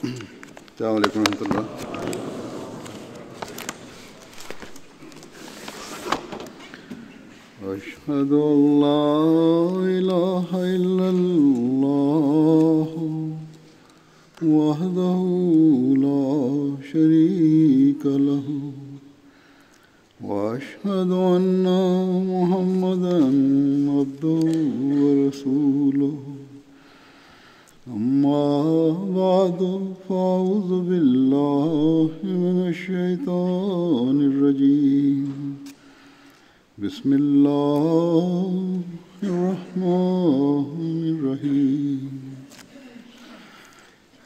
السلام عليكم ورحمة الله. أشهد أن لا إله إلا الله وحده لا شريك له وأشهد أن محمدا عبده ورسوله. أما بعد فأعوذ بالله من الشيطان الرجيم. بسم الله الرحمن الرحيم.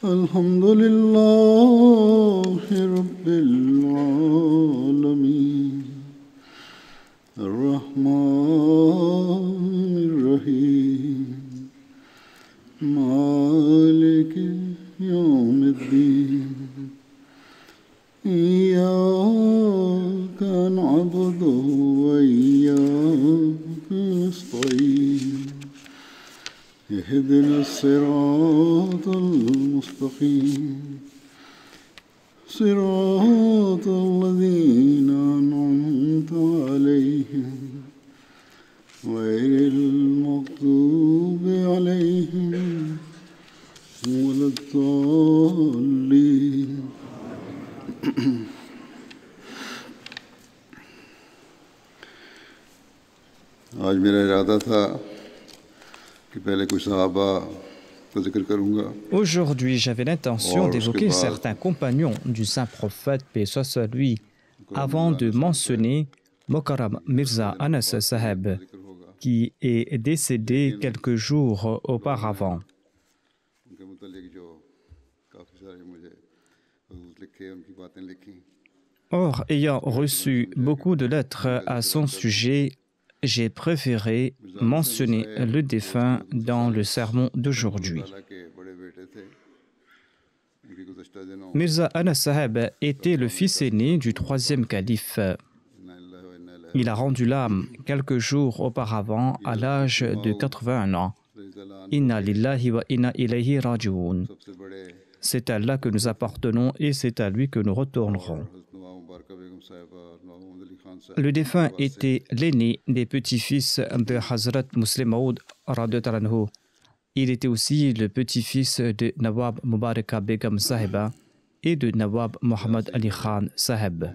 الحمد لله رب العالمين الرحمن الرحيم مالك يوم الدين. إياك نعبد وإياك نستعين. اهدنا الصراط المستقيم صراط الذين أنعمت عليهم غير المغضوب عليهم ولا الضالين. आज मेरा इरादा था कि पहले कुछ सहाबा का जिक्र करूंगा. Aujourd'hui, j'avais l'intention d'évoquer certains compagnons du saint prophète, paix soit sur lui, avant de mentionner Mokarram Mirza Anas Saheb, qui est décédé quelques jours auparavant. Or, ayant reçu beaucoup de lettres à son sujet, j'ai préféré mentionner le défunt dans le sermon d'aujourd'hui. Mirza Anas Saheb était le fils aîné du troisième calife. Il a rendu l'âme quelques jours auparavant à l'âge de 81 ans. Inna lillahi wa inna ilayhi raji'un. C'est à Allah que nous appartenons et c'est à lui que nous retournerons. Le défunt était l'aîné des petits-fils de Hazrat Muslim Maud radhiyallahu anhu. Il était aussi le petit-fils de Nawab Mubaraka Begum Sahiba et de Nawab Muhammad Ali Khan Saheb.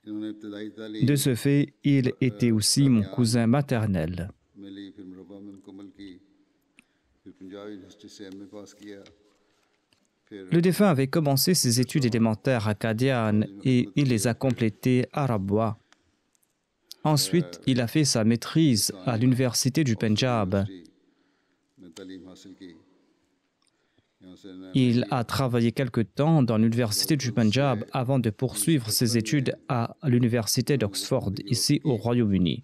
De ce fait, il était aussi mon cousin maternel. Le défunt avait commencé ses études élémentaires à Qadian et il les a complétées à Rabwa. Ensuite, il a fait sa maîtrise à l'université du Pendjab. Il a travaillé quelque temps dans l'université du Pendjab avant de poursuivre ses études à l'université d'Oxford, ici au Royaume-Uni.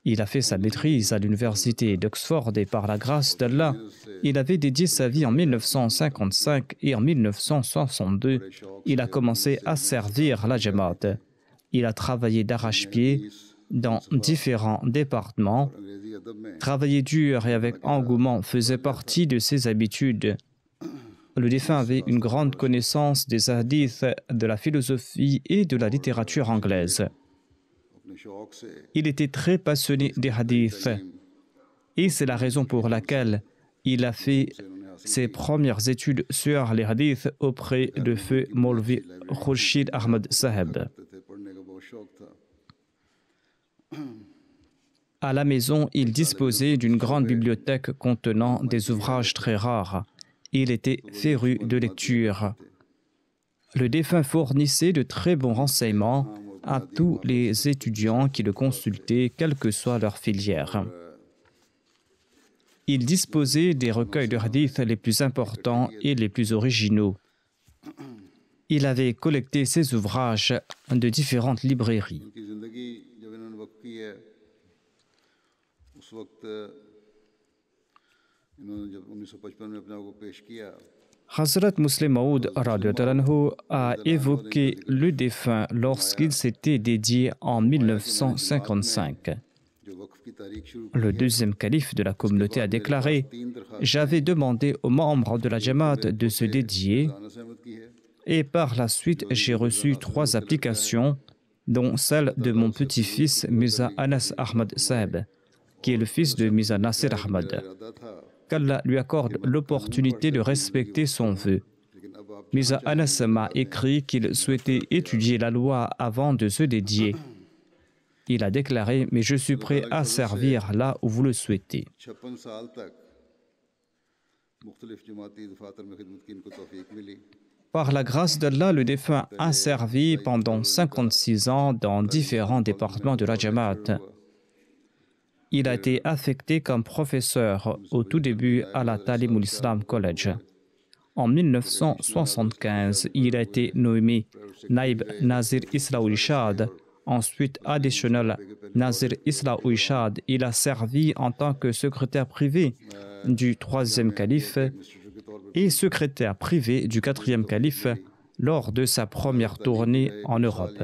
Il a fait sa maîtrise à l'université d'Oxford et par la grâce d'Allah, il avait dédié sa vie en 1955 et en 1962, il a commencé à servir la Jamaat. Il a travaillé d'arrache-pied dans différents départements. Travailler dur et avec engouement faisait partie de ses habitudes. Le défunt avait une grande connaissance des hadiths, de la philosophie et de la littérature anglaise. Il était très passionné des hadiths et c'est la raison pour laquelle il a fait ses premières études sur les hadiths auprès de feu Maulvi Khurshid Ahmad Saheb. À la maison, il disposait d'une grande bibliothèque contenant des ouvrages très rares. Il était féru de lecture. Le défunt fournissait de très bons renseignements à tous les étudiants qui le consultaient, quelle que soit leur filière. Il disposait des recueils de hadith les plus importants et les plus originaux. Il avait collecté ses ouvrages de différentes librairies. Hazrat Muslim Maud a évoqué le défunt lorsqu'il s'était dédié en 1955. Le deuxième calife de la communauté a déclaré « J'avais demandé aux membres de la Jamaat de se dédier et par la suite j'ai reçu 3 applications, dont celle de mon petit-fils Mirza Anas Ahmad Saeb, qui est le fils de Mirza Nasir Ahmad. Qu'Allah lui accorde l'opportunité de respecter son vœu. Mirza Anas m'a écrit qu'il souhaitait étudier la loi avant de se dédier. Il a déclaré « Mais je suis prêt à servir là où vous le souhaitez ». Par la grâce d'Allah, le défunt a servi pendant 56 ans dans différents départements de la Jamaat. Il a été affecté comme professeur au tout début à la Talimul Islam College. En 1975, il a été nommé Naib Nazir Islah Irshad, ensuite Additional Nazir Islah Irshad. Il a servi en tant que secrétaire privé du 3e calife et secrétaire privé du 4e calife lors de sa première tournée en Europe.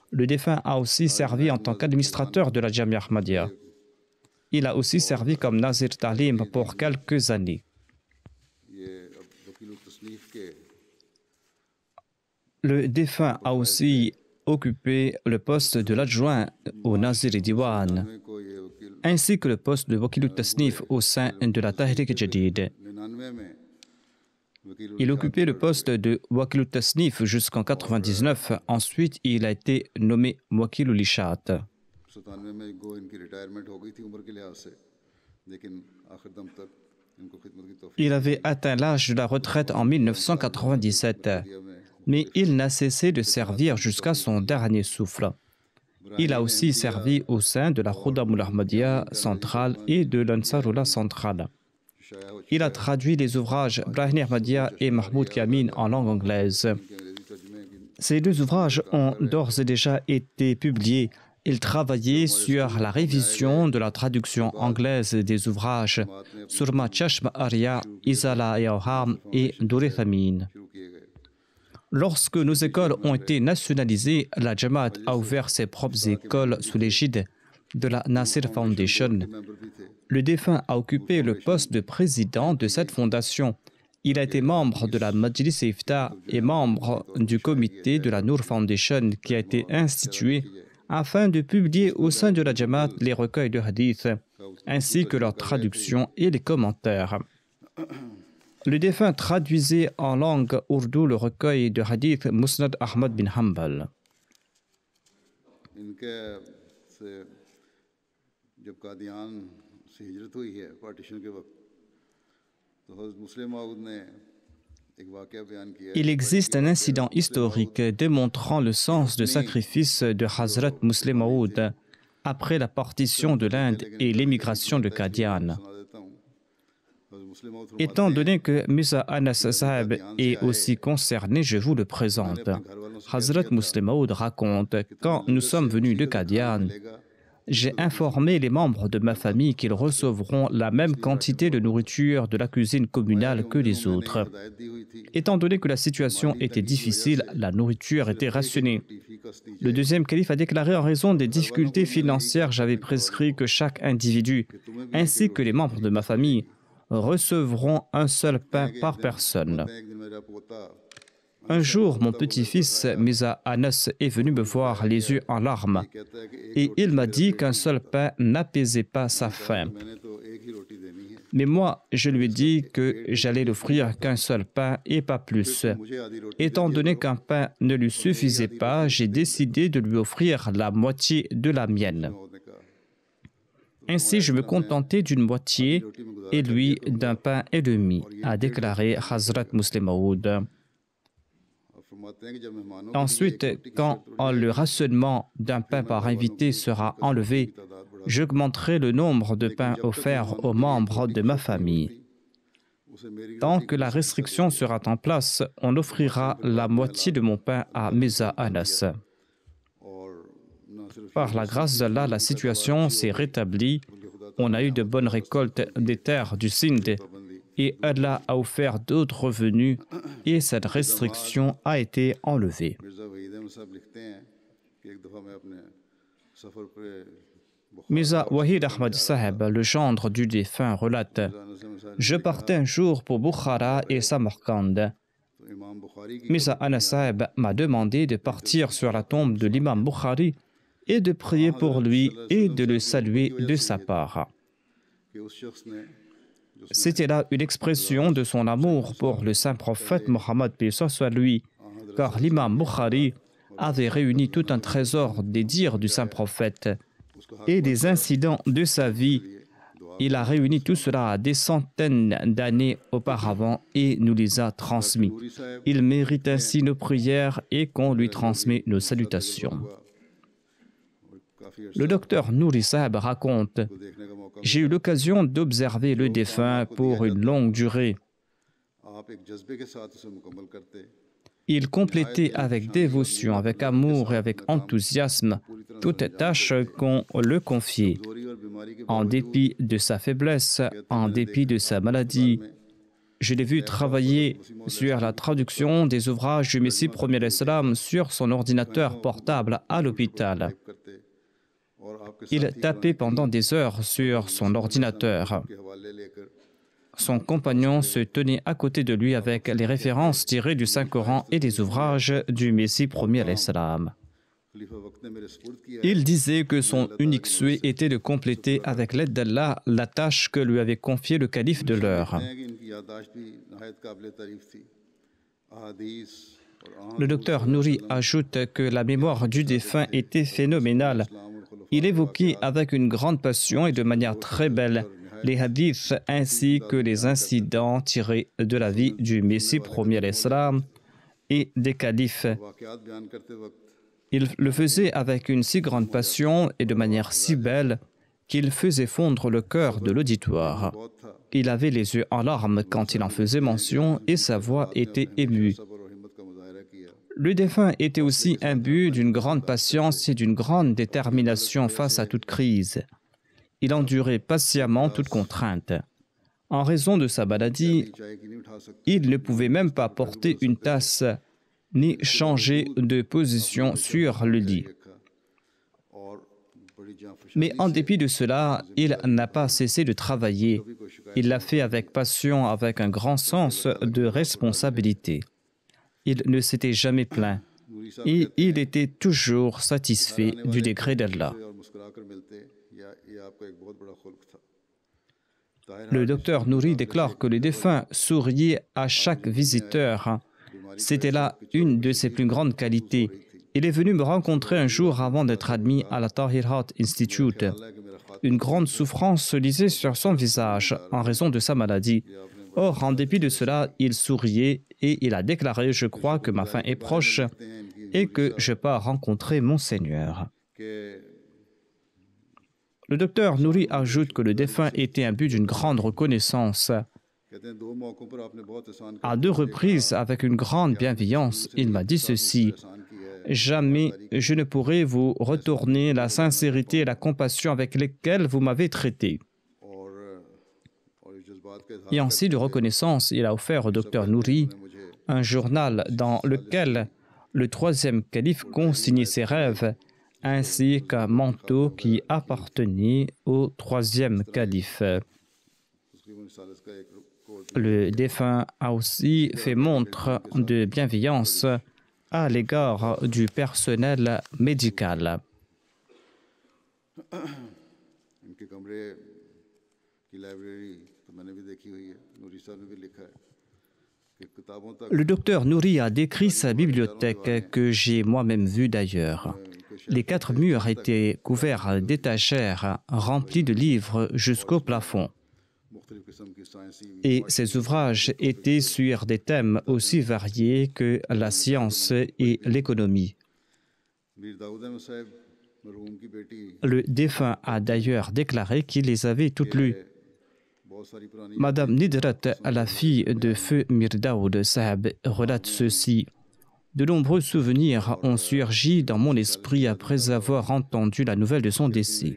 Le défunt a aussi servi en tant qu'administrateur de la Jamia Ahmadiyya. Il a aussi servi comme Nazir Talim pour quelques années. Le défunt a aussi occupé le poste de l'adjoint au Nazir Diwan, ainsi que le poste de Wakilut Tasnif au sein de la Tahrik Jadid. Il occupait le poste de Wakilut Tasnif jusqu'en 1999. Ensuite, il a été nommé Wakilul Ishat. Il avait atteint l'âge de la retraite en 1997, mais il n'a cessé de servir jusqu'à son dernier souffle. Il a aussi servi au sein de la Khudamul Ahmadiyya centrale et de l'Ansarullah centrale. Il a traduit les ouvrages Brahini Ahmadiyya et Mahmoud Kamin en langue anglaise. Ces 2 ouvrages ont d'ores et déjà été publiés. Il travaillait sur la révision de la traduction anglaise des ouvrages Surma Chashma Arya, Izala Yawham et Durithamin. Lorsque nos écoles ont été nationalisées, la Jamaat a ouvert ses propres écoles sous l'égide de la Nasir Foundation. Le défunt a occupé le poste de président de cette fondation. Il a été membre de la Majlis Ifta et membre du comité de la Noor Foundation qui a été institué afin de publier au sein de la Jamaat les recueils de hadith, ainsi que leurs traductions et les commentaires. Le défunt traduisait en langue ourdou le recueil de hadith Musnad Ahmad bin Hanbal. Il existe un incident historique démontrant le sens de sacrifice de Hazrat Muslim Maud après la partition de l'Inde et l'émigration de Qadian. Étant donné que Mirza Anas Saheb est aussi concerné, je vous le présente. Hazrat Muslim Maud raconte « Quand nous sommes venus de Qadian, j'ai informé les membres de ma famille qu'ils recevront la même quantité de nourriture de la cuisine communale que les autres. Étant donné que la situation était difficile, la nourriture était rationnée. Le 2e calife a déclaré en raison des difficultés financières, j'avais prescrit que chaque individu, ainsi que les membres de ma famille, recevront un seul pain par personne. Un jour, mon petit-fils, Mirza Anas, est venu me voir les yeux en larmes et il m'a dit qu'un seul pain n'apaisait pas sa faim. Mais moi, je lui ai dit que j'allais l'offrir qu'un seul pain et pas plus. Étant donné qu'un pain ne lui suffisait pas, j'ai décidé de lui offrir la moitié de la mienne. Ainsi, je me contentais d'une moitié et lui d'un pain et demi, a déclaré Hazrat Muslim Maud. Ensuite, quand le rationnement d'un pain par invité sera enlevé, j'augmenterai le nombre de pains offerts aux membres de ma famille. Tant que la restriction sera en place, on offrira la moitié de mon pain à Mirza Anas. Par la grâce d'Allah, la situation s'est rétablie. On a eu de bonnes récoltes des terres du Sindh et Allah a offert d'autres revenus et cette restriction a été enlevée. Mirza Wahid Ahmad Saheb, le gendre du défunt, relate: Je partais un jour pour Bukhara et Samarkand. Mirza Anas Saheb m'a demandé de partir sur la tombe de l'imam Bukhari et de prier pour lui et de le saluer de sa part. C'était là une expression de son amour pour le saint prophète Mohammed, paix soit lui, car l'imam Bukhari avait réuni tout un trésor des dires du saint prophète et des incidents de sa vie. Il a réuni tout cela des centaines d'années auparavant et nous les a transmis. Il mérite ainsi nos prières et qu'on lui transmet nos salutations. Le docteur Nouri Saheb raconte: J'ai eu l'occasion d'observer le défunt pour une longue durée. Il complétait avec dévotion, avec amour et avec enthousiasme toute tâche qu'on le confiait. En dépit de sa faiblesse, en dépit de sa maladie, je l'ai vu travailler sur la traduction des ouvrages du Messie premier l'Islam sur son ordinateur portable à l'hôpital. Il tapait pendant des heures sur son ordinateur. Son compagnon se tenait à côté de lui avec les références tirées du Saint-Coran et des ouvrages du Messie premier l'Islam. Il disait que son unique souhait était de compléter avec l'aide d'Allah la tâche que lui avait confiée le calife de l'heure. Le docteur Nouri ajoute que la mémoire du défunt était phénoménale. Il évoquait avec une grande passion et de manière très belle les hadiths ainsi que les incidents tirés de la vie du Messie premier l'Islam et des califes. Il le faisait avec une si grande passion et de manière si belle qu'il faisait fondre le cœur de l'auditoire. Il avait les yeux en larmes quand il en faisait mention et sa voix était émue. Le défunt était aussi imbu d'une grande patience et d'une grande détermination face à toute crise. Il endurait patiemment toute contrainte. En raison de sa maladie, il ne pouvait même pas porter une tasse ni changer de position sur le lit. Mais en dépit de cela, il n'a pas cessé de travailler. Il l'a fait avec passion, avec un grand sens de responsabilité. Il ne s'était jamais plaint et il était toujours satisfait du décret d'Allah. Le docteur Nouri déclare que le défunt souriait à chaque visiteur. C'était là une de ses plus grandes qualités. Il est venu me rencontrer un jour avant d'être admis à la Tahir Heart Institute. Une grande souffrance se lisait sur son visage en raison de sa maladie. Or, en dépit de cela, il souriait et il a déclaré: Je crois que ma fin est proche et que je pars rencontrer mon Seigneur. Le docteur Nouri ajoute que le défunt était imbu d'une grande reconnaissance. À 2 reprises, avec une grande bienveillance, il m'a dit ceci: Jamais je ne pourrai vous retourner la sincérité et la compassion avec lesquelles vous m'avez traité. Et en signe de reconnaissance, il a offert au docteur Nouri un journal dans lequel le 3e calife consignait ses rêves, ainsi qu'un manteau qui appartenait au 3e calife. Le défunt a aussi fait montre de bienveillance à l'égard du personnel médical. Le docteur Nouri a décrit sa bibliothèque que j'ai moi-même vue d'ailleurs. Les 4 murs étaient couverts d'étagères remplies de livres jusqu'au plafond. Et ces ouvrages étaient sur des thèmes aussi variés que la science et l'économie. Le défunt a d'ailleurs déclaré qu'il les avait toutes lues. Madame Nidrat, la fille de feu Mir Daoud Saheb, relate ceci: De nombreux souvenirs ont surgi dans mon esprit après avoir entendu la nouvelle de son décès.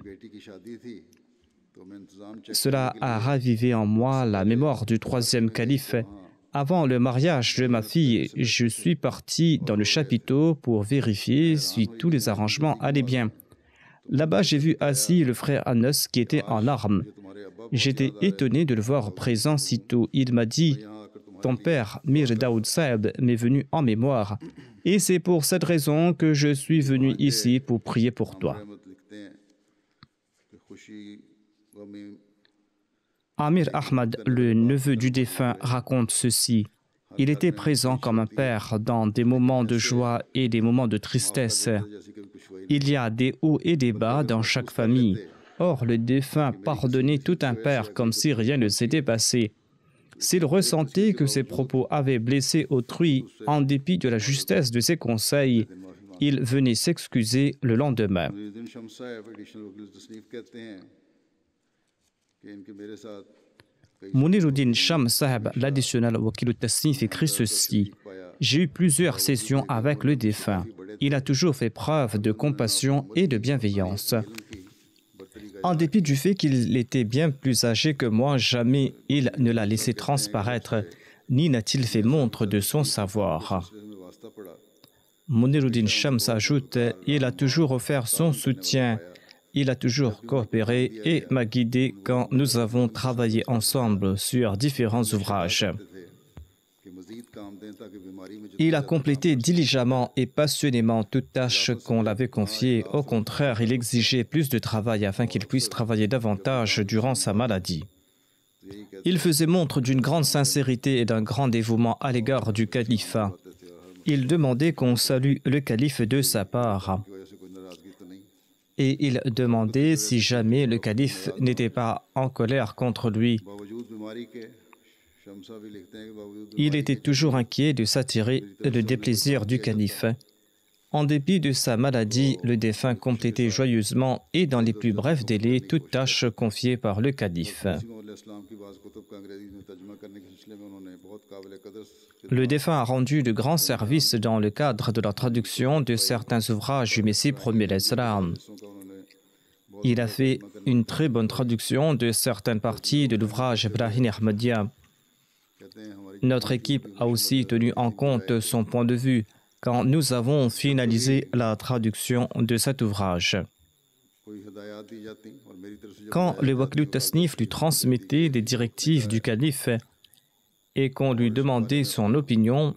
Cela a ravivé en moi la mémoire du 3e calife. Avant le mariage de ma fille, je suis parti dans le chapiteau pour vérifier si tous les arrangements allaient bien. Là-bas, j'ai vu assis le frère Anas qui était en larmes. J'étais étonné de le voir présent sitôt. Il m'a dit, « Ton père, Mir Daoud Saeb, m'est venu en mémoire. Et c'est pour cette raison que je suis venu ici pour prier pour toi. » Amir Ahmad, le neveu du défunt, raconte ceci. Il était présent comme un père dans des moments de joie et des moments de tristesse. Il y a des hauts et des bas dans chaque famille. Or, le défunt pardonnait tout un père comme si rien ne s'était passé. S'il ressentait que ses propos avaient blessé autrui, en dépit de la justesse de ses conseils, il venait s'excuser le lendemain. Muniruddin Sham Saheb, l'additionnel Wakil Tasnif, écrit ceci. J'ai eu plusieurs sessions avec le défunt. Il a toujours fait preuve de compassion et de bienveillance. En dépit du fait qu'il était bien plus âgé que moi, jamais il ne l'a laissé transparaître, ni n'a-t-il fait montre de son savoir. Muniruddin Shams ajoute, il a toujours offert son soutien, il a toujours coopéré et m'a guidé quand nous avons travaillé ensemble sur différents ouvrages. Il a complété diligemment et passionnément toute tâche qu'on l'avait confiée. Au contraire, il exigeait plus de travail afin qu'il puisse travailler davantage durant sa maladie. Il faisait montre d'une grande sincérité et d'un grand dévouement à l'égard du califat. Il demandait qu'on salue le calife de sa part. Et il demandait si jamais le calife n'était pas en colère contre lui. Il était toujours inquiet de s'attirer le déplaisir du calife. En dépit de sa maladie, le défunt complétait joyeusement et dans les plus brefs délais toute tâche confiée par le calife. Le défunt a rendu de grands services dans le cadre de la traduction de certains ouvrages du Messie premier l'Islam. Il a fait une très bonne traduction de certaines parties de l'ouvrage Ibrahim Ahmadiyya. Notre équipe a aussi tenu en compte son point de vue quand nous avons finalisé la traduction de cet ouvrage. Quand le Wakil Tasnif lui transmettait des directives du calife et qu'on lui demandait son opinion,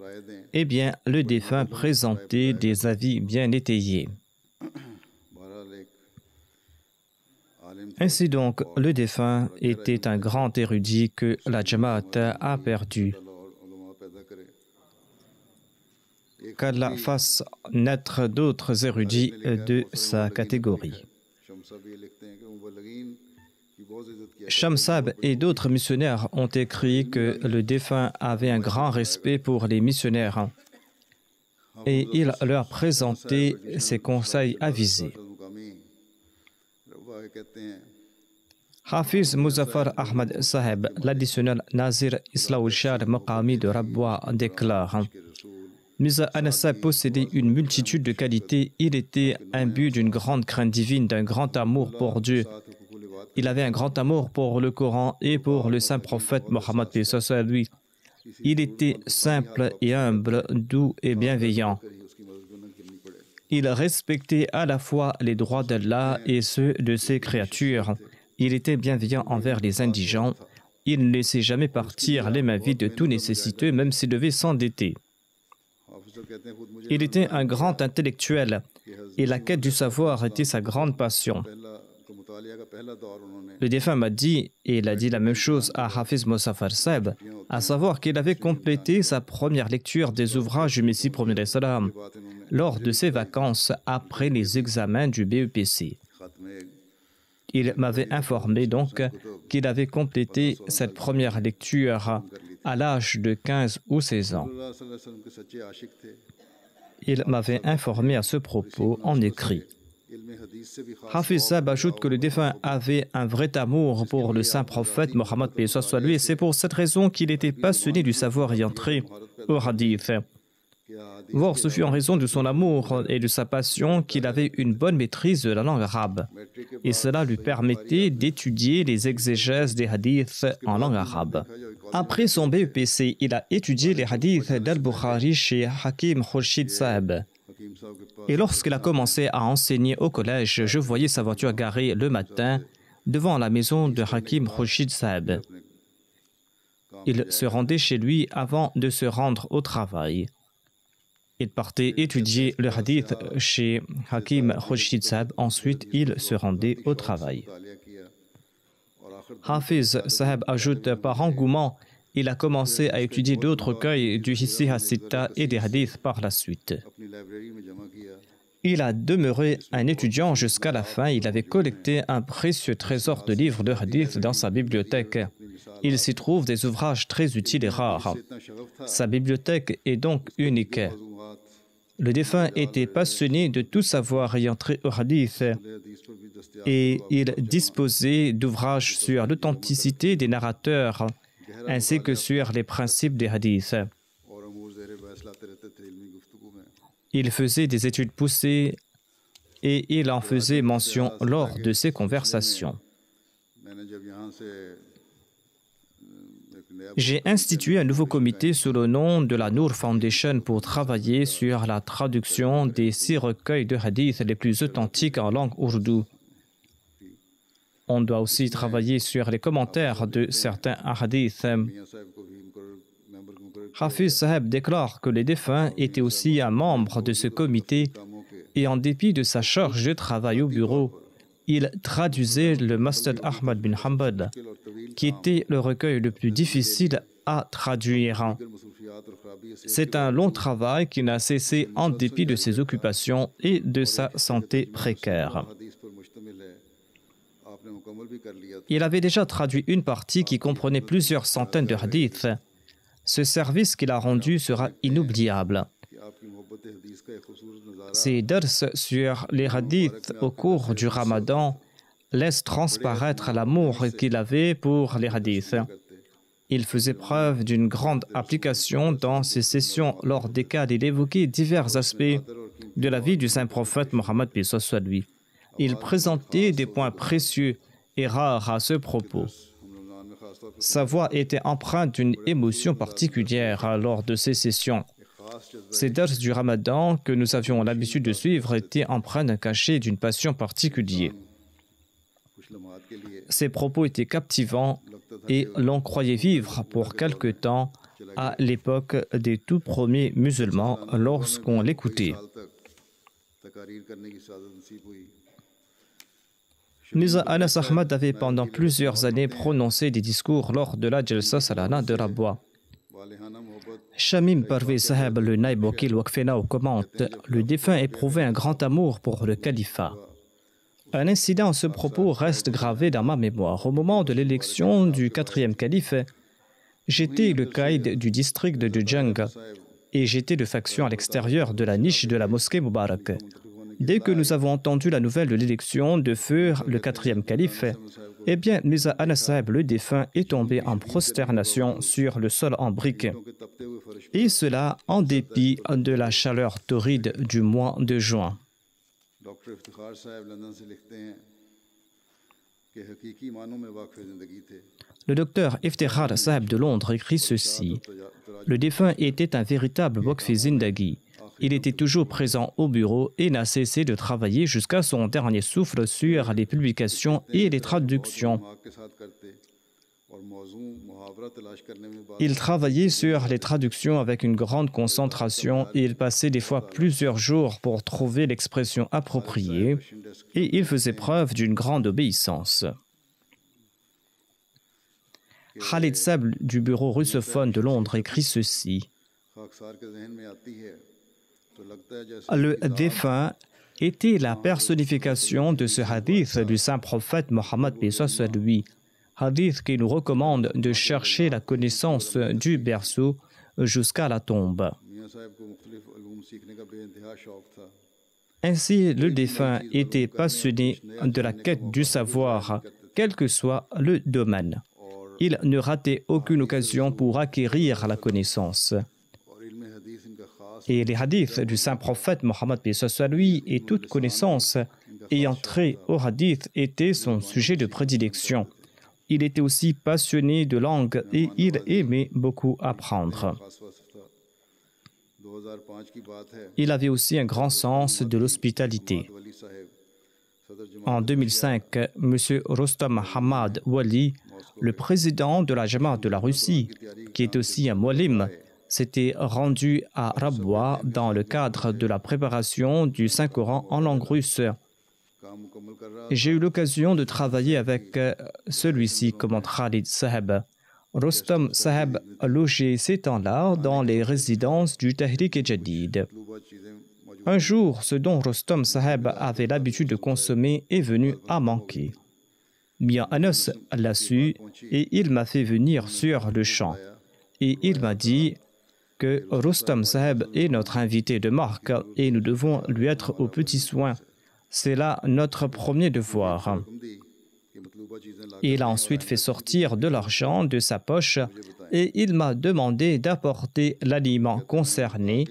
eh bien, le défunt présentait des avis bien étayés. Ainsi donc, le défunt était un grand érudit que la Jamaat a perdu. Qu'Allah fasse naître d'autres érudits de sa catégorie. Shamsab et d'autres missionnaires ont écrit que le défunt avait un grand respect pour les missionnaires et il leur présentait ses conseils avisés. Hafiz Muzaffar Ahmad Saheb, l'additionnel Nazir Islaouchar Maqami de Rabwa, déclare: Mirza Anas possédait une multitude de qualités. Il était imbu d'une grande crainte divine, d'un grand amour pour Dieu. Il avait un grand amour pour le Coran et pour le saint prophète Mohammed lui. Il était simple et humble, doux et bienveillant. Il respectait à la fois les droits d'Allah et ceux de ses créatures. Il était bienveillant envers les indigents. Il ne laissait jamais partir les mains vides de tout nécessiteux, même s'il devait s'endetter. Il était un grand intellectuel et la quête du savoir était sa grande passion. Le défunt m'a dit, et il a dit la même chose à Hafiz Muzaffar Saheb, à savoir qu'il avait complété sa première lecture des ouvrages du Messie premier l'Islam lors de ses vacances après les examens du BEPC. Il m'avait informé donc qu'il avait complété cette première lecture à l'âge de 15 ou 16 ans. Il m'avait informé à ce propos en écrit. Hafiz Saheb ajoute que le défunt avait un vrai amour pour le saint prophète Mohammed et c'est pour cette raison qu'il était passionné du savoir y entrer au hadith. Or, ce fut en raison de son amour et de sa passion qu'il avait une bonne maîtrise de la langue arabe. Et cela lui permettait d'étudier les exégèses des hadiths en langue arabe. Après son BEPC, il a étudié les hadiths d'Al-Bukhari chez Hakim Khurshid Saheb. Et lorsqu'il a commencé à enseigner au collège, je voyais sa voiture garée le matin devant la maison de Hakim Khurshid Saheb. Il se rendait chez lui avant de se rendre au travail. Il partait étudier le hadith chez Hakim Khurshid Saheb, ensuite il se rendait au travail. Hafiz Saheb ajoute, par engouement, il a commencé à étudier d'autres recueils du Hissi Hassita et des hadiths par la suite. Il a demeuré un étudiant jusqu'à la fin. Il avait collecté un précieux trésor de livres de hadith dans sa bibliothèque. Il s'y trouve des ouvrages très utiles et rares. Sa bibliothèque est donc unique. Le défunt était passionné de tout savoir ayant trait au hadith et il disposait d'ouvrages sur l'authenticité des narrateurs ainsi que sur les principes des hadiths. Il faisait des études poussées et il en faisait mention lors de ses conversations. J'ai institué un nouveau comité sous le nom de la Noor Foundation pour travailler sur la traduction des 6 recueils de hadiths les plus authentiques en langue ourdou. On doit aussi travailler sur les commentaires de certains hadiths. Hafiz Saheb déclare que le défunt était aussi un membre de ce comité et en dépit de sa charge de travail au bureau, il traduisait le Musnad Ahmad bin Hanbal, qui était le recueil le plus difficile à traduire. C'est un long travail qui n'a cessé en dépit de ses occupations et de sa santé précaire. Il avait déjà traduit une partie qui comprenait plusieurs centaines de hadiths. Ce service qu'il a rendu sera inoubliable. Ces dars sur les hadiths au cours du Ramadan laissent transparaître l'amour qu'il avait pour les hadiths. Il faisait preuve d'une grande application dans ses sessions lors desquelles il évoquait divers aspects de la vie du saint prophète Mohammed paix soit lui. Il présentait des points précieux et rares à ce propos. Sa voix était empreinte d'une émotion particulière lors de ces sessions. Ces dars du Ramadan que nous avions l'habitude de suivre étaient empreints d'un cachet d'une passion particulière. Ses propos étaient captivants et l'on croyait vivre pour quelque temps à l'époque des tout premiers musulmans lorsqu'on l'écoutait. Mirza Anas Ahmad avait pendant plusieurs années prononcé des discours lors de la Jalsa Salana de Rabwa. Shamim Parvez Saheb, le Naib Wakil Waqfena, commente: le défunt éprouvait un grand amour pour le califat. Un incident à ce propos reste gravé dans ma mémoire. Au moment de l'élection du 4e calife, j'étais le caïd du district de Jang et j'étais de faction à l'extérieur de la niche de la mosquée Moubarak. Dès que nous avons entendu la nouvelle de l'élection de feu le 4e calife, eh bien, Mirza Anas Saheb, le défunt, est tombé en prosternation sur le sol en briques. Et cela en dépit de la chaleur torride du mois de juin. Le docteur Iftikhar Saheb de Londres écrit ceci: le défunt était un véritable Waqf Zindagi. Il était toujours présent au bureau et n'a cessé de travailler jusqu'à son dernier souffle sur les publications et les traductions. Il travaillait sur les traductions avec une grande concentration et il passait des fois plusieurs jours pour trouver l'expression appropriée et il faisait preuve d'une grande obéissance. Khalid Saheb du bureau russophone de Londres écrit ceci: le défunt était la personnification de ce hadith du saint prophète Mohammed paix soit lui, hadith qui nous recommande de chercher la connaissance du berceau jusqu'à la tombe. Ainsi, le défunt était passionné de la quête du savoir, quel que soit le domaine. Il ne ratait aucune occasion pour acquérir la connaissance. Et les hadiths du saint prophète Mohammed paix soit lui et toute connaissance ayant trait au hadith étaient son sujet de prédilection. Il était aussi passionné de langue et il aimait beaucoup apprendre. Il avait aussi un grand sens de l'hospitalité. En 2005, M. Rostam Hamad Wali, le président de la Jamaat de la Russie, qui est aussi un muallim, s'était rendu à Rabwa dans le cadre de la préparation du Saint-Coran en langue russe. J'ai eu l'occasion de travailler avec celui-ci, comme Khalid Saheb. Rostam Saheb logeait ces temps-là dans les résidences du Tahrik-e-Jadid. Un jour, ce dont Rostam Saheb avait l'habitude de consommer est venu à manquer. Mia Anas l'a su et il m'a fait venir sur le champ. Et il m'a dit que Rostam Saheb est notre invité de marque et nous devons lui être aux petits soins. C'est là notre premier devoir. Il a ensuite fait sortir de l'argent de sa poche et il m'a demandé d'apporter l'aliment concerné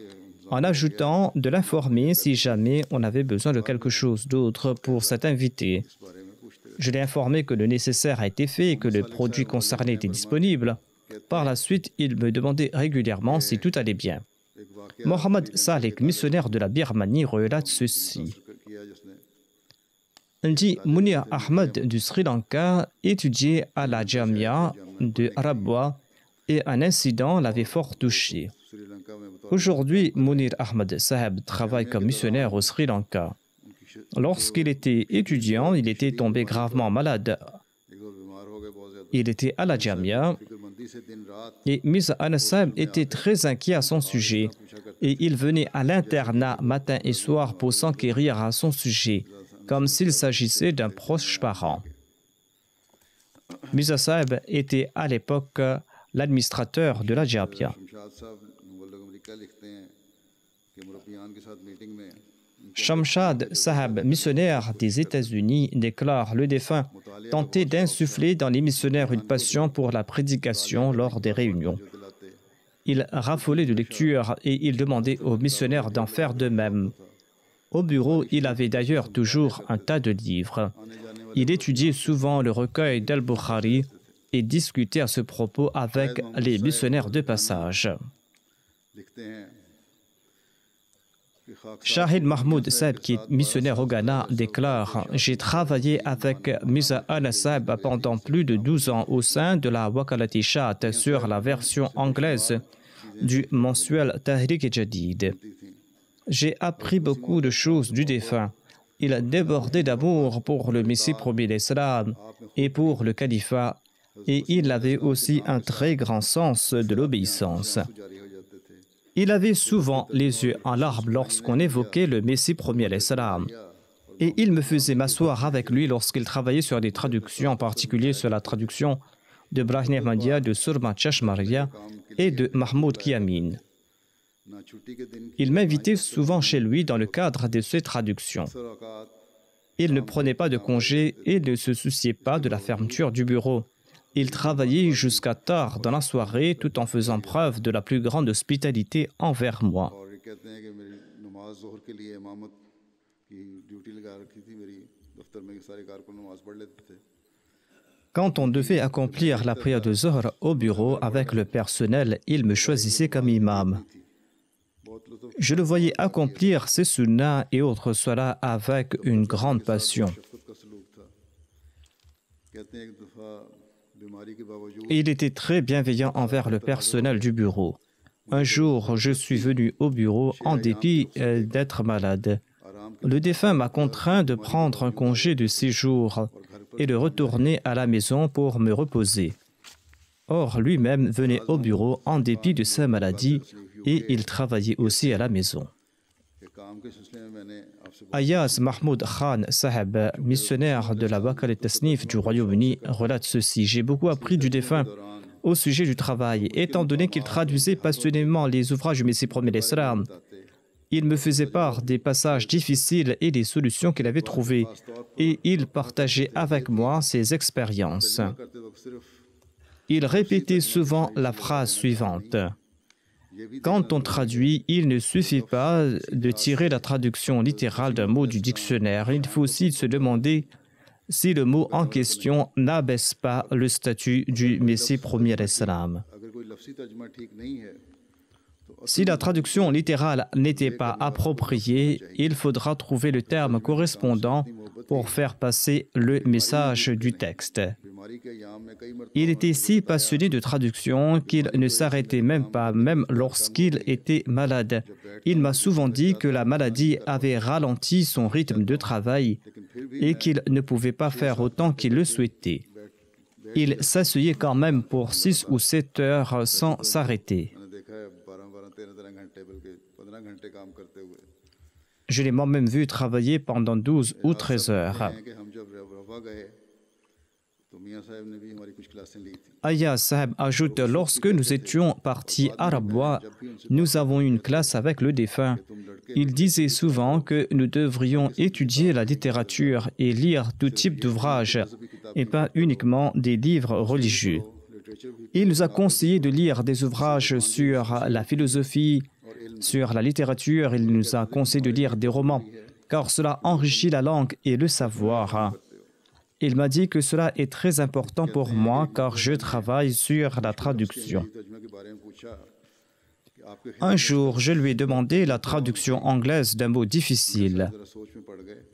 en ajoutant de l'informer si jamais on avait besoin de quelque chose d'autre pour cet invité. Je l'ai informé que le nécessaire a été fait et que le produit concerné était disponible. Par la suite, il me demandait régulièrement si tout allait bien. Mohammad Saleh, missionnaire de la Birmanie, relate ceci. Il dit Munir Ahmed du Sri Lanka étudiait à la Jamia de Rabwa et un incident l'avait fort touché. Aujourd'hui, Munir Ahmed Saheb travaille comme missionnaire au Sri Lanka. Lorsqu'il était étudiant, il était tombé gravement malade. Il était à la Jamia et Mirza Anas Saheb était très inquiet à son sujet et il venait à l'internat matin et soir pour s'enquérir à son sujet, comme s'il s'agissait d'un proche parent. Mirza Saheb était à l'époque l'administrateur de la Jamia. Shamshad Saheb, missionnaire des États-Unis, déclare le défunt tentait d'insuffler dans les missionnaires une passion pour la prédication lors des réunions. Il raffolait de lecture et il demandait aux missionnaires d'en faire de même. Au bureau, il avait d'ailleurs toujours un tas de livres. Il étudiait souvent le recueil d'Al-Bukhari et discutait à ce propos avec les missionnaires de passage. Shahid Mahmoud Saheb, qui est missionnaire au Ghana, déclare « J'ai travaillé avec Mirza Anas Saheb pendant plus de 12 ans au sein de la Wakalat-e-Shat sur la version anglaise du mensuel Tahrik-e-Jadid. J'ai appris beaucoup de choses du défunt. Il débordait d'amour pour le Messie premier d'Islam et pour le califat, et il avait aussi un très grand sens de l'obéissance. Il avait souvent les yeux en larmes lorsqu'on évoquait le Messie premier d'Islam, et il me faisait m'asseoir avec lui lorsqu'il travaillait sur des traductions, en particulier sur la traduction de Brahim Ahmadiyya, de Surma Chashmariya et de Mahmoud Kiamin. Il m'invitait souvent chez lui dans le cadre de ces traductions. Il ne prenait pas de congé et ne se souciait pas de la fermeture du bureau. Il travaillait jusqu'à tard dans la soirée tout en faisant preuve de la plus grande hospitalité envers moi. Quand on devait accomplir la prière de Zohr au bureau avec le personnel, il me choisissait comme imam. Je le voyais accomplir ses sunnas et autres salahs avec une grande passion. Il était très bienveillant envers le personnel du bureau. Un jour, je suis venu au bureau en dépit d'être malade. Le défunt m'a contraint de prendre un congé de 6 jours et de retourner à la maison pour me reposer. Or, lui-même venait au bureau en dépit de sa maladie et il travaillait aussi à la maison. Ayaz Mahmoud Khan Saheb, missionnaire de la Wakalat Tasnif du Royaume-Uni, relate ceci. J'ai beaucoup appris du défunt au sujet du travail, étant donné qu'il traduisait passionnément les ouvrages du Messie premier d'Islam. Il me faisait part des passages difficiles et des solutions qu'il avait trouvées, et il partageait avec moi ses expériences. Il répétait souvent la phrase suivante. Quand on traduit, il ne suffit pas de tirer la traduction littérale d'un mot du dictionnaire. Il faut aussi se demander si le mot en question n'abaisse pas le statut du Messie premier d'Islam. Si la traduction littérale n'était pas appropriée, il faudra trouver le terme correspondant pour faire passer le message du texte. Il était si passionné de traduction qu'il ne s'arrêtait même pas, même lorsqu'il était malade. Il m'a souvent dit que la maladie avait ralenti son rythme de travail et qu'il ne pouvait pas faire autant qu'il le souhaitait. Il s'asseyait quand même pour 6 ou 7 heures sans s'arrêter. Je l'ai moi-même vu travailler pendant 12 ou 13 heures. Aya Saheb ajoute, lorsque nous étions partis à Rabwa, nous avons eu une classe avec le défunt. Il disait souvent que nous devrions étudier la littérature et lire tout type d'ouvrages, et pas uniquement des livres religieux. Il nous a conseillé de lire des ouvrages sur la philosophie, sur la littérature. Il nous a conseillé de lire des romans, car cela enrichit la langue et le savoir. Il m'a dit que cela est très important pour moi, car je travaille sur la traduction. Un jour, je lui ai demandé la traduction anglaise d'un mot difficile.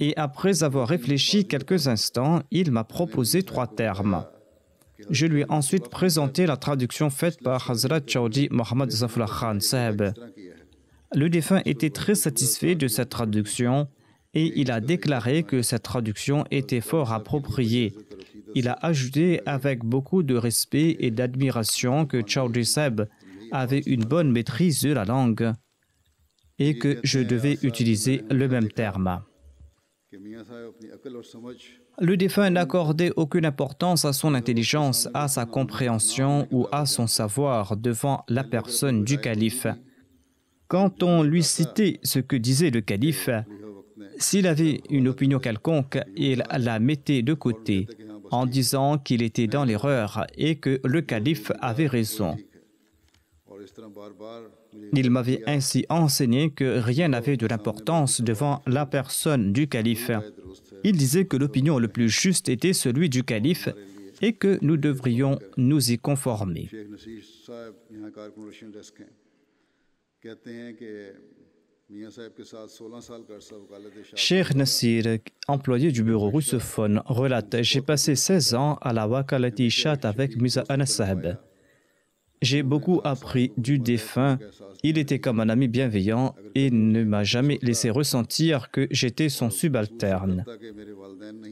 Et après avoir réfléchi quelques instants, il m'a proposé 3 termes. Je lui ai ensuite présenté la traduction faite par Hazrat Chaudhry Mohammad Zafrullah Khan Saheb. Le défunt était très satisfait de cette traduction et il a déclaré que cette traduction était fort appropriée. Il a ajouté avec beaucoup de respect et d'admiration que Chaudhry Saheb avait une bonne maîtrise de la langue et que je devais utiliser le même terme. Le défunt n'accordait aucune importance à son intelligence, à sa compréhension ou à son savoir devant la personne du calife. Quand on lui citait ce que disait le calife, s'il avait une opinion quelconque, il la mettait de côté en disant qu'il était dans l'erreur et que le calife avait raison. Il m'avait ainsi enseigné que rien n'avait de l'importance devant la personne du calife. Il disait que l'opinion le plus juste était celui du calife et que nous devrions nous y conformer. Cheikh Nassir, employé du bureau russophone, relate « J'ai passé 16 ans à la Wakalat-i-Shat avec Mirza Anas Saheb. J'ai beaucoup appris du défunt. Il était comme un ami bienveillant et ne m'a jamais laissé ressentir que j'étais son subalterne.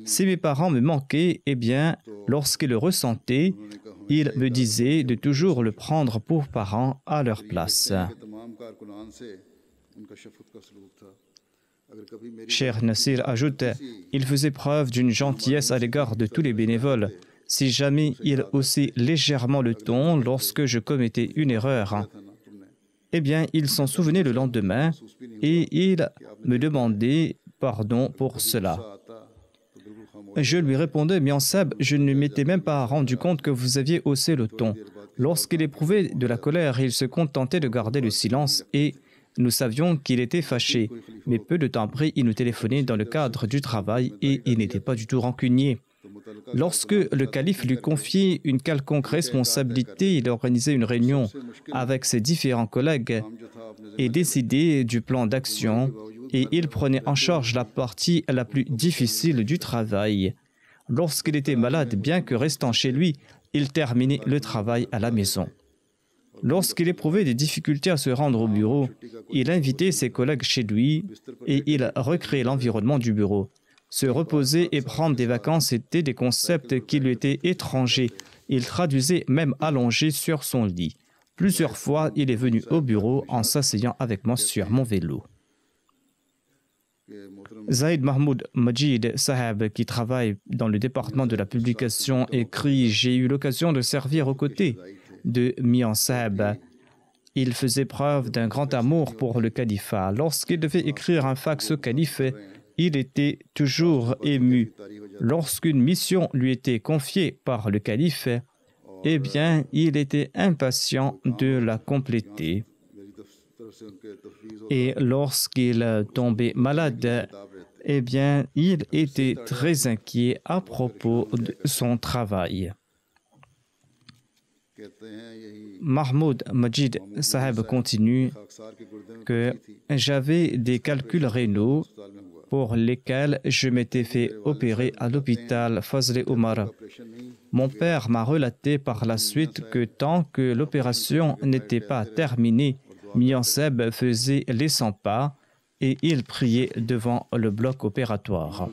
Si mes parents me manquaient, eh bien, lorsqu'ils le ressentaient, ils me disaient de toujours le prendre pour parent à leur place. » Cheikh Nassir ajoute « Il faisait preuve d'une gentillesse à l'égard de tous les bénévoles. Si jamais il haussait légèrement le ton lorsque je commettais une erreur, eh bien, il s'en souvenait le lendemain et il me demandait pardon pour cela. Je lui répondais, Mian Saheb, je ne m'étais même pas rendu compte que vous aviez haussé le ton. Lorsqu'il éprouvait de la colère, il se contentait de garder le silence et nous savions qu'il était fâché. Mais peu de temps après, il nous téléphonait dans le cadre du travail et il n'était pas du tout rancunier. Lorsque le calife lui confiait une quelconque responsabilité, il organisait une réunion avec ses différents collègues et décidait du plan d'action et il prenait en charge la partie la plus difficile du travail. Lorsqu'il était malade, bien que restant chez lui, il terminait le travail à la maison. Lorsqu'il éprouvait des difficultés à se rendre au bureau, il invitait ses collègues chez lui et il recréait l'environnement du bureau. Se reposer et prendre des vacances étaient des concepts qui lui étaient étrangers. Il traduisait même allongé sur son lit. Plusieurs fois, il est venu au bureau en s'asseyant avec moi sur mon vélo. Zaid Mahmoud Majid Saheb, qui travaille dans le département de la publication, écrit « J'ai eu l'occasion de servir aux côtés de Mian Saheb. Il faisait preuve d'un grand amour pour le califat. Lorsqu'il devait écrire un fax au calife, il était toujours ému. Lorsqu'une mission lui était confiée par le calife, eh bien, il était impatient de la compléter. Et lorsqu'il tombait malade, eh bien, il était très inquiet à propos de son travail. Mahmoud Majid Saheb continue que j'avais des calculs rénaux pour lesquels je m'étais fait opérer à l'hôpital Fazl Omar. Mon père m'a relaté par la suite que tant que l'opération n'était pas terminée, Mian Saheb faisait les 100 pas et il priait devant le bloc opératoire.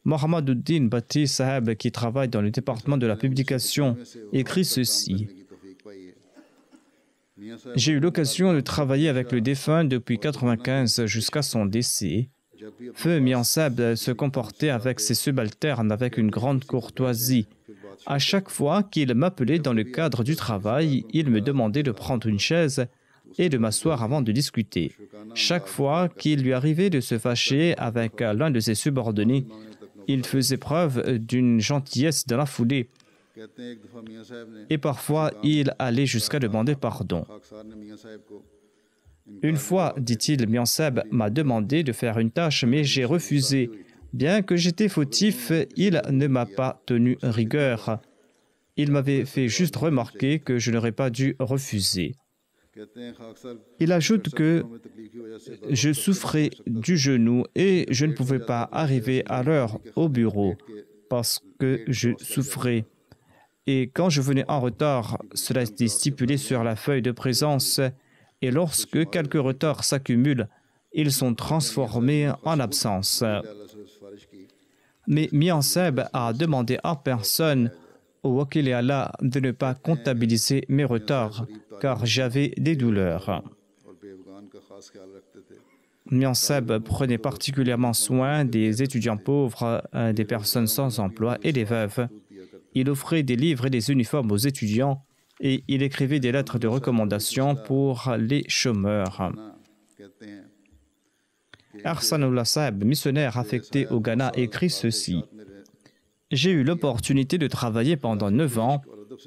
Mohammeduddin Bhatti Saheb, qui travaille dans le département de la publication, écrit ceci. J'ai eu l'occasion de travailler avec le défunt depuis 1995 jusqu'à son décès. Feu Mian Saheb se comportait avec ses subalternes avec une grande courtoisie. À chaque fois qu'il m'appelait dans le cadre du travail, il me demandait de prendre une chaise et de m'asseoir avant de discuter. Chaque fois qu'il lui arrivait de se fâcher avec l'un de ses subordonnés, il faisait preuve d'une gentillesse dans la foulée. Et parfois, il allait jusqu'à demander pardon. Une fois, dit-il, Mian Saheb m'a demandé de faire une tâche, mais j'ai refusé. Bien que j'étais fautif, il ne m'a pas tenu rigueur. Il m'avait fait juste remarquer que je n'aurais pas dû refuser. Il ajoute que je souffrais du genou et je ne pouvais pas arriver à l'heure au bureau parce que je souffrais. Et quand je venais en retard, cela était stipulé sur la feuille de présence. Et lorsque quelques retards s'accumulent, ils sont transformés en absence. Mais Mian Saheb a demandé en personne au Wakil e Allah de ne pas comptabiliser mes retards, car j'avais des douleurs. Mian Saheb prenait particulièrement soin des étudiants pauvres, des personnes sans emploi et des veuves. Il offrait des livres et des uniformes aux étudiants et il écrivait des lettres de recommandation pour les chômeurs. Ahsanullah Saheb, missionnaire affecté au Ghana, écrit ceci. J'ai eu l'opportunité de travailler pendant 9 ans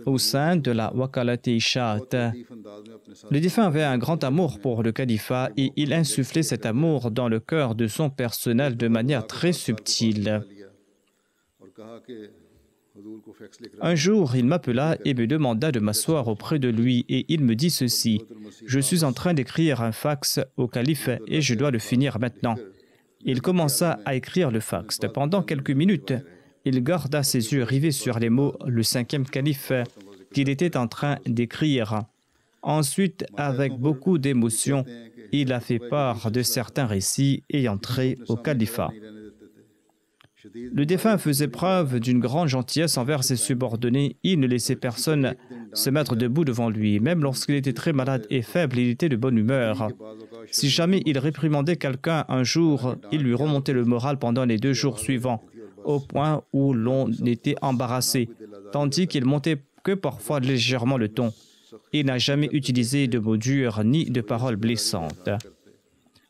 au sein de la Wakalat-e-Ishaat. Le défunt avait un grand amour pour le califat et il insufflait cet amour dans le cœur de son personnel de manière très subtile. Un jour, il m'appela et me demanda de m'asseoir auprès de lui et il me dit ceci. Je suis en train d'écrire un fax au calife et je dois le finir maintenant. Il commença à écrire le fax. Pendant quelques minutes, il garda ses yeux rivés sur les mots « le 5e calife » qu'il était en train d'écrire. Ensuite, avec beaucoup d'émotion, il a fait part de certains récits ayant trait au califat. Le défunt faisait preuve d'une grande gentillesse envers ses subordonnés. Il ne laissait personne se mettre debout devant lui. Même lorsqu'il était très malade et faible, il était de bonne humeur. Si jamais il réprimandait quelqu'un un jour, il lui remontait le moral pendant les 2 jours suivants, au point où l'on était embarrassé, tandis qu'il montait que parfois légèrement le ton. Il n'a jamais utilisé de mots durs ni de paroles blessantes.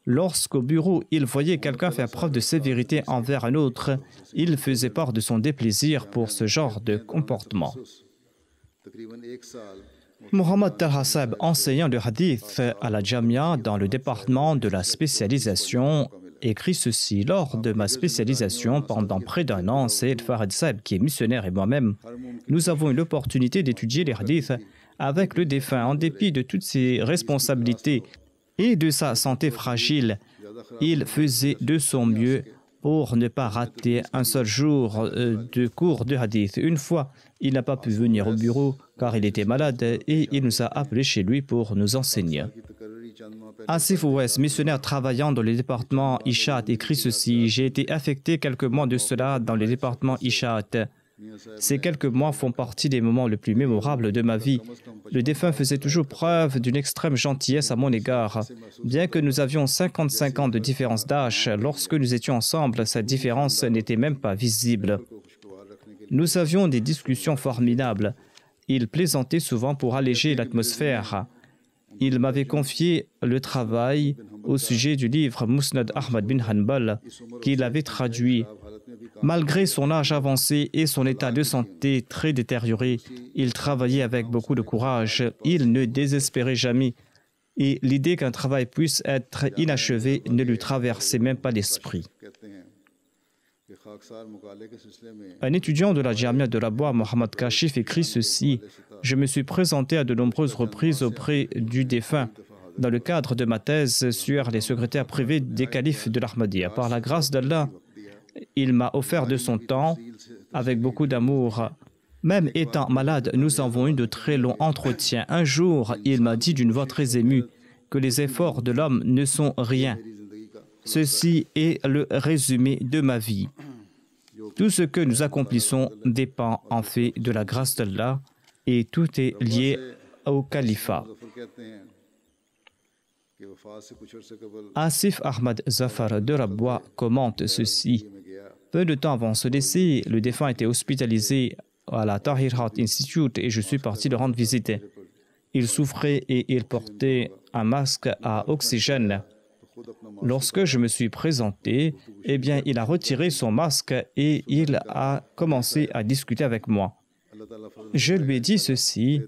Lorsqu'au bureau, il voyait quelqu'un faire preuve de sévérité envers un autre, il faisait part de son déplaisir pour ce genre de comportement. Mohammad Talha Saheb, enseignant de hadith à la Jamia dans le département de la spécialisation, écrit ceci. Lors de ma spécialisation, pendant près d'1 an, Sayyid Farid Saheb, qui est missionnaire, et moi-même, nous avons eu l'opportunité d'étudier les hadiths avec le défunt. En dépit de toutes ses responsabilités et de sa santé fragile, il faisait de son mieux pour ne pas rater un seul jour de cours de hadith. Une fois, il n'a pas pu venir au bureau car il était malade et il nous a appelés chez lui pour nous enseigner. Asif Ouès, missionnaire travaillant dans le département Ishaat, écrit ceci. J'ai été affecté quelques mois de cela dans le département Ishaat. Ces quelques mois font partie des moments les plus mémorables de ma vie. Le défunt faisait toujours preuve d'une extrême gentillesse à mon égard. Bien que nous avions 55 ans de différence d'âge, lorsque nous étions ensemble, cette différence n'était même pas visible. Nous avions des discussions formidables. Il plaisantait souvent pour alléger l'atmosphère. Il m'avait confié le travail au sujet du livre Musnad Ahmad bin Hanbal qu'il avait traduit. Malgré son âge avancé et son état de santé très détérioré, il travaillait avec beaucoup de courage. Il ne désespérait jamais. Et l'idée qu'un travail puisse être inachevé ne lui traversait même pas l'esprit. Un étudiant de la Jamia de Rabwa, Mohamed Kashif, écrit ceci: Je me suis présenté à de nombreuses reprises auprès du défunt dans le cadre de ma thèse sur les secrétaires privés des califes de l'Ahmadiyya. Par la grâce d'Allah, il m'a offert de son temps avec beaucoup d'amour. Même étant malade, nous avons eu de très longs entretiens. Un jour, il m'a dit d'une voix très émue que les efforts de l'homme ne sont rien. Ceci est le résumé de ma vie. Tout ce que nous accomplissons dépend en fait de la grâce d'Allah et tout est lié au califat. Asif Ahmad Zafar de Rabwa commente ceci. Peu de temps avant ce décès, le défunt était hospitalisé à la Tahir Heart Institute et je suis parti le rendre visite. Il souffrait et il portait un masque à oxygène. Lorsque je me suis présenté, eh bien, il a retiré son masque et il a commencé à discuter avec moi. Je lui ai dit ceci: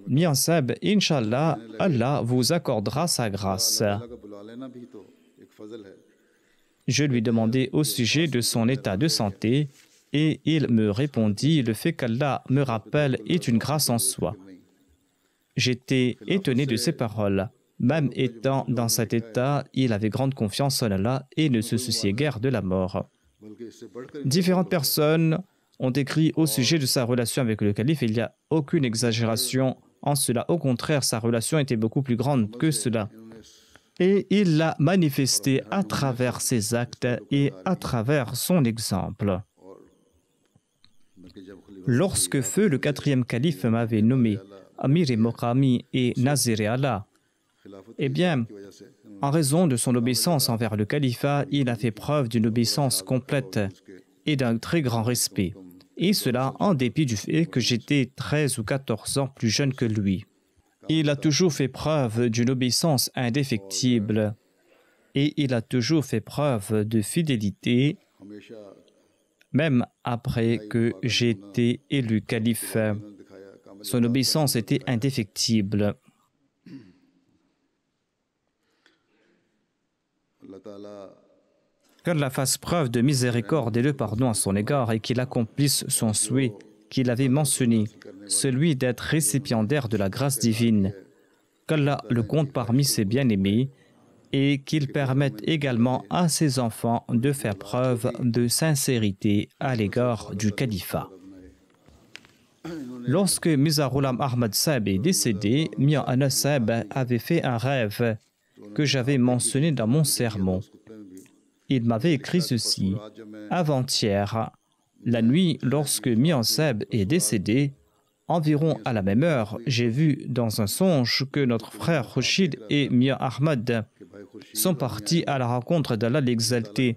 Mian Sahib, Inch'Allah, Allah vous accordera sa grâce. Je lui demandai au sujet de son état de santé et il me répondit: le fait qu'Allah me rappelle est une grâce en soi. J'étais étonné de ces paroles. Même étant dans cet état, il avait grande confiance en Allah et ne se souciait guère de la mort. Différentes personnes ont écrit au sujet de sa relation avec le calife. Il n'y a aucune exagération en cela. Au contraire, sa relation était beaucoup plus grande que cela. Et il l'a manifesté à travers ses actes et à travers son exemple. Lorsque feu le quatrième calife m'avait nommé Amir-e Moqami et Nazir-e Allah, eh bien, en raison de son obéissance envers le califat, il a fait preuve d'une obéissance complète et d'un très grand respect. Et cela en dépit du fait que j'étais 13 ou 14 ans plus jeune que lui. Il a toujours fait preuve d'une obéissance indéfectible et il a toujours fait preuve de fidélité, même après que j'ai été élu calife. Son obéissance était indéfectible. Qu'Allah fasse preuve de miséricorde et de pardon à son égard et qu'il accomplisse son souhait qu'il avait mentionné, celui d'être récipiendaire de la grâce divine. Qu'Allah le compte parmi ses bien-aimés et qu'il permette également à ses enfants de faire preuve de sincérité à l'égard du califat. Lorsque Mirza Ghulam Ahmad Sahib est décédé, Mian Anas Sahib avait fait un rêve que j'avais mentionné dans mon sermon. Il m'avait écrit ceci: avant-hier, la nuit, lorsque Mian Sahib est décédé, environ à la même heure, j'ai vu dans un songe que notre frère Khurshid et Mian Ahmad sont partis à la rencontre d'Allah l'exalté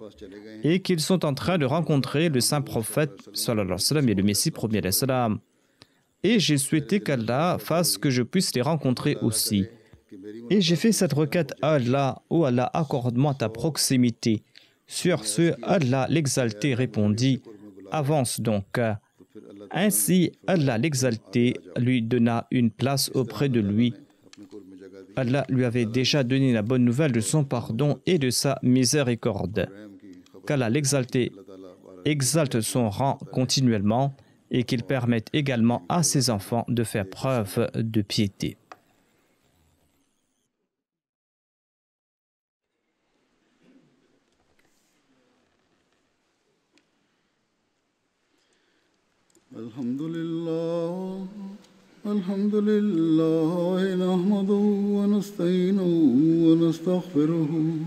et qu'ils sont en train de rencontrer le saint prophète sallallahu alayhi wa sallam et le Messie premier alayhi salam. Et j'ai souhaité qu'Allah fasse que je puisse les rencontrer aussi. Et j'ai fait cette requête à Allah: oh Allah, accorde-moi ta proximité. Sur ce, Allah l'exalté répondit: avance donc. Ainsi, Allah l'exalté lui donna une place auprès de lui. Allah lui avait déjà donné la bonne nouvelle de son pardon et de sa miséricorde. Qu'Allah l'exalté exalte son rang continuellement et qu'il permette également à ses enfants de faire preuve de piété. Alhamdulillah, nahmaduhu wa nasta'inuhu wa nastaghfiruhu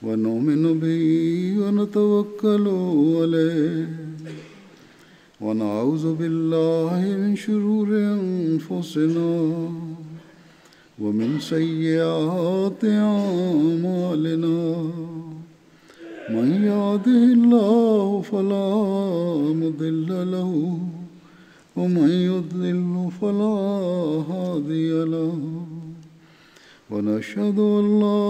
wa nu'minu bihi wa natawakkalu alayhi wa na'udhu billahi min shururi anfusina wa min sayyiati a'malina. من يهده الله فلا مضل له ومن يضلل فلا هادي له ونشهد أن لا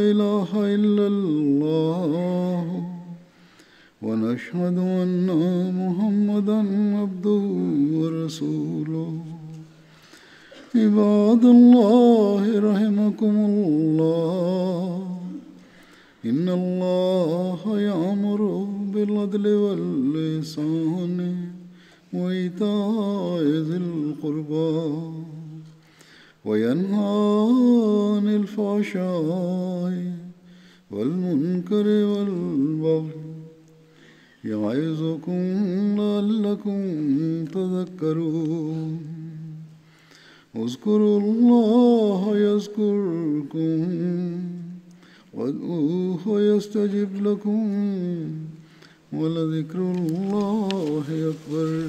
إله إلا الله ونشهد أن محمدا عبده ورسوله. عباد الله رحمكم الله إن الله يأمر بالعدل والإحسان وإيتاء ذي القربى وينهى عن الفحشاء والمنكر والبغي يعظكم لعلكم تذكرون اذكروا الله يذكركم وادعوه يستجب لكم ولذكر الله أكبر.